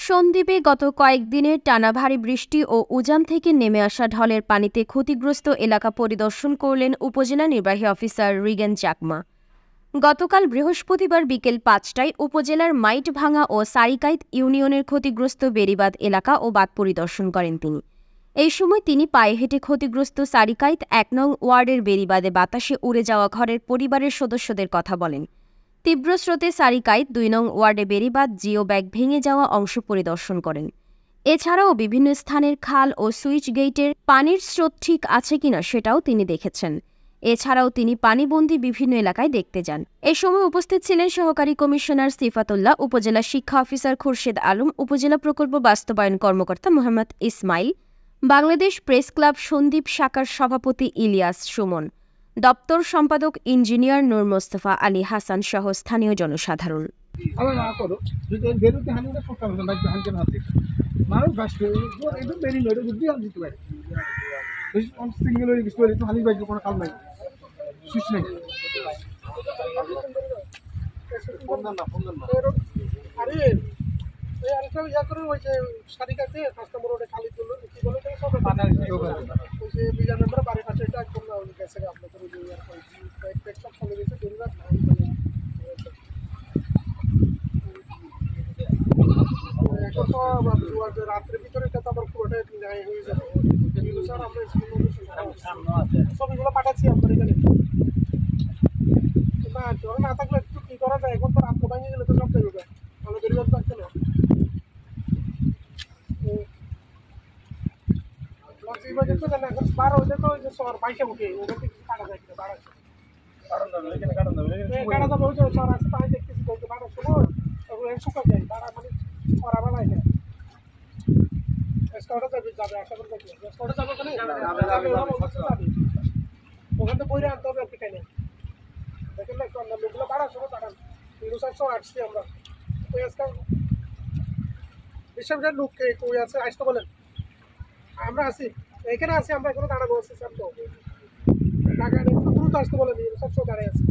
সন্দ্বীপে গত কয়েকদিনের টানা ভারী বৃষ্টি ও উজান থেকে নেমে আসা ঢলের পানিতে ক্ষতিগ্রস্ত এলাকা পরিদর্শন করলেন উপজেলা নির্বাহী অফিসার রিগেন চাকমা। গতকাল বৃহস্পতিবার বিকেল ৫টায় উপজেলার মাইটভাঙ্গা ও সারিকাইত ইউনিয়নের ক্ষতিগ্রস্ত বেড়িবাঁধ এলাকা ও বাঁধ পরিদর্শন করেন তিনি। এই সময় তিনি পায়ে হেঁটে ক্ষতিগ্রস্ত সারিকাইত ১ নং ওয়ার্ডের বেড়িবাঁধে বাতাসে উড়ে যাওয়া ঘরের পরিবারের সদস্যদের কথা বলেন। তীব্র স্রোতে সারিকাইত ২ নং ওয়ার্ডে বেড়িবাঁধ জিও ব্যাগ ভেঙে যাওয়া অংশ পরিদর্শন করেন। এছাড়াও বিভিন্ন স্থানের খাল ও সুইচ গেটের পানির স্রোত ঠিক আছে কিনা সেটাও তিনি দেখেছেন। এছাড়াও তিনি পানিবন্দী বিভিন্ন এলাকায় দেখতে যান। এ সময় উপস্থিত ছিলেন সহকারী কমিশনার সিফাতুল্লাহ, উপজেলা শিক্ষা অফিসার খুরশেদ আলম, উপজেলা প্রকল্প বাস্তবায়ন কর্মকর্তা মোহাম্মদ ইসমাইল, বাংলাদেশ প্রেস ক্লাব সন্দ্বীপ শাখার সভাপতি ইলিয়াস সুমন, দপ্তর সম্পাদক ইঞ্জিনিয়ার নূর মোস্তফা আলী হাসান সহ স্থানীয় জনসাধারণ। রাত্রের ভিতরে এটা তো আবার পুরোটাই হয়ে যাবে। আমরা ছবিগুলো পাঠাচ্ছি আপনার এখানে। না জ্বর না থাকলে একটু কি করা যায়, এখন তো রাত্রে ভাঙে গেলে তো সব যাবে, আমাদের থাকছে না। এখন 12 হইলে তো বাইশে উঠে ওখান থেকে কাটা যায় কিনা, কাটা যাবে। ওই যে চর আছে তাই দেখতেছি বলতে 12 সময় শুকা যায়, তারা মানে করা বানায় যায়। যাবে আশা করি যাবে ওখান থেকে বইরে আনতে হবে আপনি কেন দেখেন না, লোকগুলো 12 সময় কাটান 400 আসছি আমরা। ওই আজকে বিশ্ববিদ্যালয়ের লোককে কই আছে আসতে বলেন, আমরা আছি এখানে আছি, আমরা এখানে দাঁড়াবো সিস্টেম তো টাকা দ্রুত আসতে বলেন, 400 দাঁড়ায় আছে।